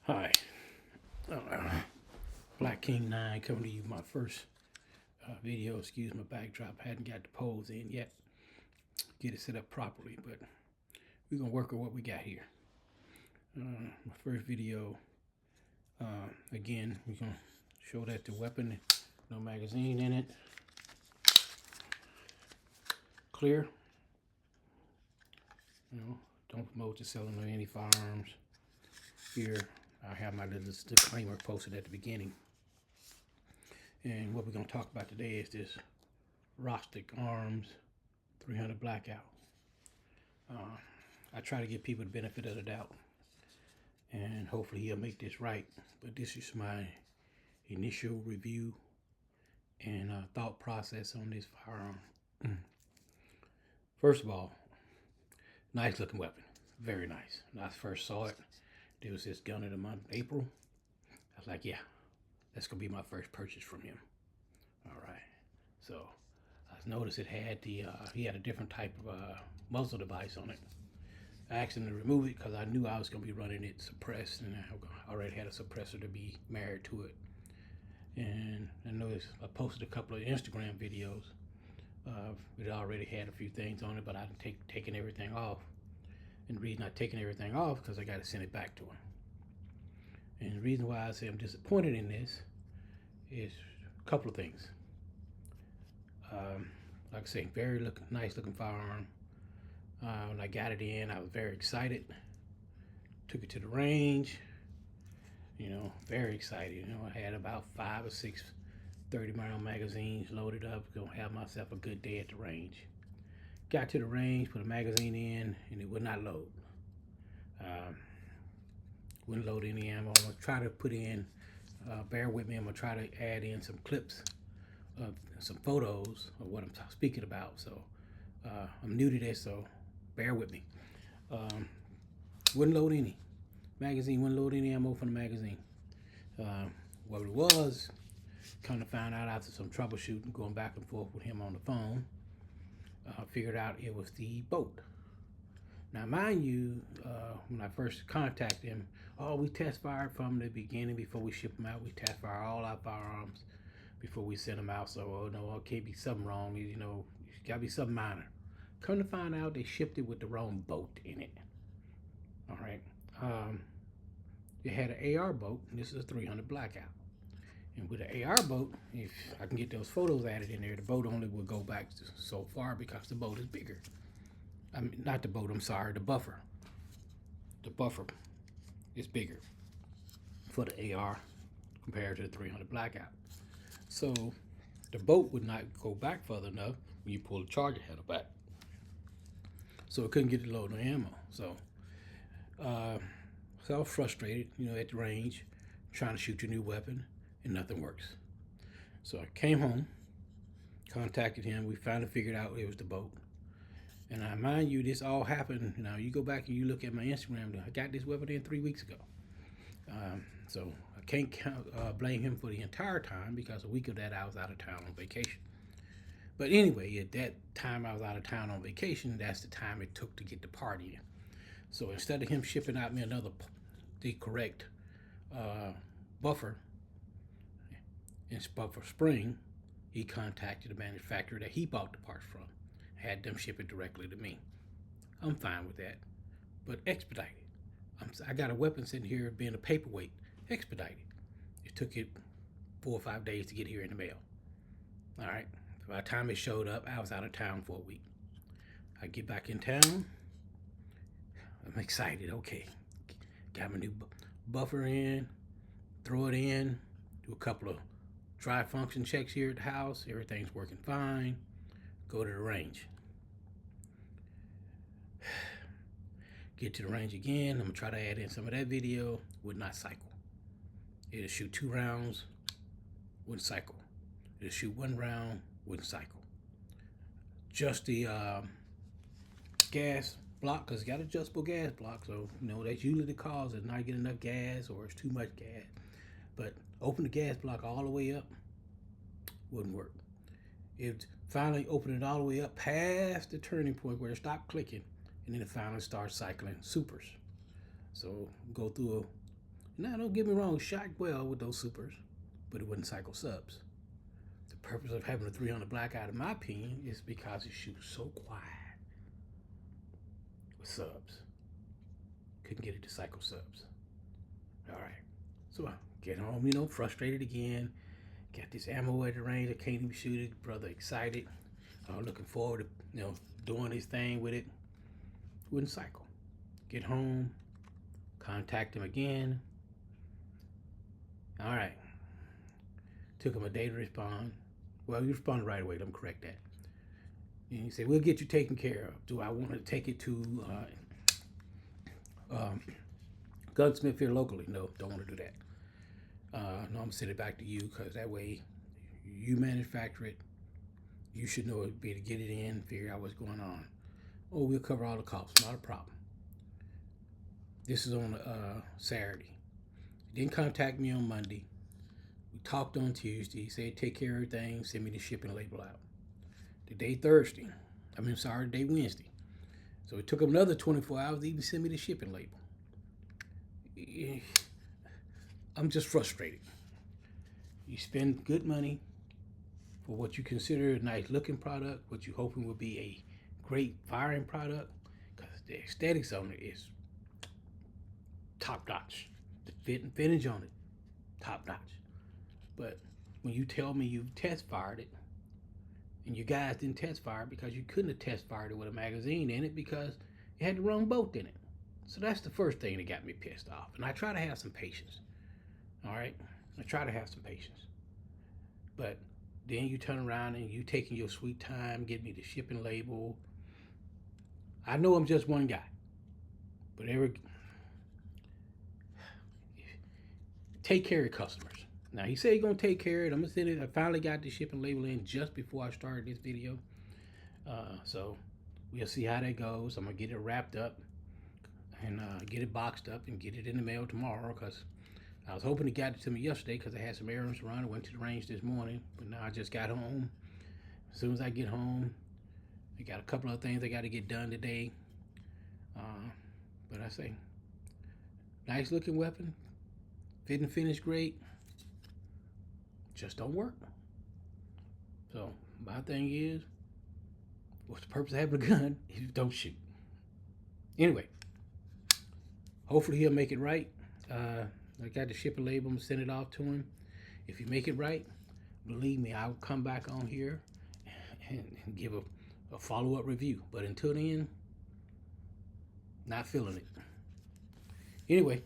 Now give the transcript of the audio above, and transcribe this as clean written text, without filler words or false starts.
Hi, Black King 9 coming to you. My first video. Excuse my backdrop. Hadn't got the poles in yet. Get it set up properly, but we're gonna work with what we got here. My first video. Again, we're gonna show that the weapon, no magazine in it, clear. Don't promote the selling of any firearms. Here, I have my little disclaimer posted at the beginning. And what we're going to talk about today is this Rostic Arms 300 Blackout. I try to give people the benefit of the doubt, and hopefully he'll make this right. But this is my initial review and thought process on this firearm. First of all, nice looking weapon. Very nice. When I first saw it, there was this gun in the month of April. I was like, yeah, that's going to be my first purchase from him. All right. So I noticed it had he had a different type of muzzle device on it. I asked him to remove it because I knew I was going to be running it suppressed, and I already had a suppressor to be married to it. And I noticed I posted a couple of Instagram videos. It already had a few things on it, but I hadn't taken everything off. And the reason I taken everything off because I got to send it back to him. And the reason why I say I'm disappointed in this is a couple of things. Like I say, very nice looking firearm. When I got it in, I was very excited. Took it to the range. Very excited. I had about 5 or 6 30-round magazines loaded up. Gonna have myself a good day at the range. Got to the range, put a magazine in, and it would not load. Wouldn't load any ammo. I'm gonna try to put in, bear with me, I'm gonna try to add in some clips of some photos of what I'm speaking about. So I'm new to this, so bear with me. Wouldn't load any. Magazine wouldn't load any ammo from the magazine. What it was, kind of found out after some troubleshooting, going back and forth with him on the phone, figured out it was the bolt. Now, mind you, when I first contacted him, we test fired from the beginning before we ship them out. We test fire all our firearms before we send them out. So, no, it can't be something wrong. It's got to be something minor. Come to find out, they shipped it with the wrong bolt in it. All right. They had an AR bolt, and this is a 300 Blackout. And with the AR bolt, if I can get those photos added in there, the bolt only will go back so far because the bolt is bigger. I mean, not the bolt, I'm sorry, the buffer. The buffer is bigger for the AR compared to the 300 Blackout. So the bolt would not go back further enough when you pull the charger header back. So it couldn't get the load of ammo. So I was frustrated, at the range, trying to shoot your new weapon, and nothing works. So I came home, contacted him. We finally figured out it was the bolt. And I mind you, this all happened. You go back and you look at my Instagram. I got this weapon in 3 weeks ago. So I can't blame him for the entire time because a week of that I was out of town on vacation. But anyway, at that time I was out of town on vacation, that's the time it took to get the part in. So instead of him shipping out me the correct buffer spring, he contacted the manufacturer that he bought the parts from, had them ship it directly to me. I'm fine with that, but expedited. I got a weapon sitting here being a paperweight, expedited. It took it 4 or 5 days to get here in the mail. All right. By the time it showed up, I was out of town for a week. I get back in town. I'm excited. Okay, got my new buffer in, throw it in, do a couple of dry function checks here at the house. Everything's working fine. Go to the range. Get to the range again. I'm gonna try to add in some of that video. Would not cycle. It'll shoot 2 rounds, wouldn't cycle. It'll shoot 1 round, wouldn't cycle. Just the gas block, because it's got adjustable gas block, so that's usually the cause of not getting enough gas or it's too much gas. But open the gas block all the way up, wouldn't work. It finally opened it all the way up past the turning point where it stopped clicking, and then it finally starts cycling supers. So go through Now, don't get me wrong, it shot well with those supers, but it wasn't cycle subs. The purpose of having a 300 blackout, in my opinion, is because it shoots so quiet with subs. Couldn't get it to cycle subs. All right. So I get home, frustrated again. Got this ammo at the range. I can't even shoot it. Brother excited. Looking forward to, doing his thing with it. Wouldn't cycle. Get home. Contact him again. All right. Took him a day to respond. Well, he responded right away. Let me correct that. And he said, we'll get you taken care of. Do I want to take it to gunsmith here locally? No, don't want to do that. No, I'm going to send it back to you because that way you manufacture it. You should know it, be able to get it in, figure out what's going on. Oh, we'll cover all the costs. Not a problem. This is on Saturday. He didn't contact me on Monday. We talked on Tuesday. He said, take care of everything. Send me the shipping label out. Today, today, Wednesday. So it took him another 24 hours to even send me the shipping label. I'm just frustrated. You spend good money for what you consider a nice looking product, what you hoping will be a great firing product, because the aesthetics on it is top notch. The fit and finish on it, top notch. But when you tell me you've test fired it, and you guys didn't test fire it because you couldn't have test fired it with a magazine in it because it had the wrong bolt in it. So that's the first thing that got me pissed off. And I try to have some patience. All right? I try to have some patience. But then you turn around and you taking your sweet time, getting me the shipping label. I know I'm just one guy. But take care of customers. Now, he said he's going to take care of it. I'm going to send it. I finally got the shipping label in just before I started this video. So we'll see how that goes. I'm going to get it wrapped up and get it boxed up and get it in the mail tomorrow because I was hoping he got it to me yesterday because I had some errands to run. I went to the range this morning, but now I just got home. As soon as I get home, I got a couple of things I got to get done today. But I say, nice looking weapon, fit and finish great, just don't work. So my thing is, what's the purpose of having a gun if you don't shoot? Anyway, hopefully he'll make it right. I got the shipping label. I'm gonna send it off to him. If you make it right, believe me, I'll come back on here and give a follow-up review. But until then, not feeling it. Anyway,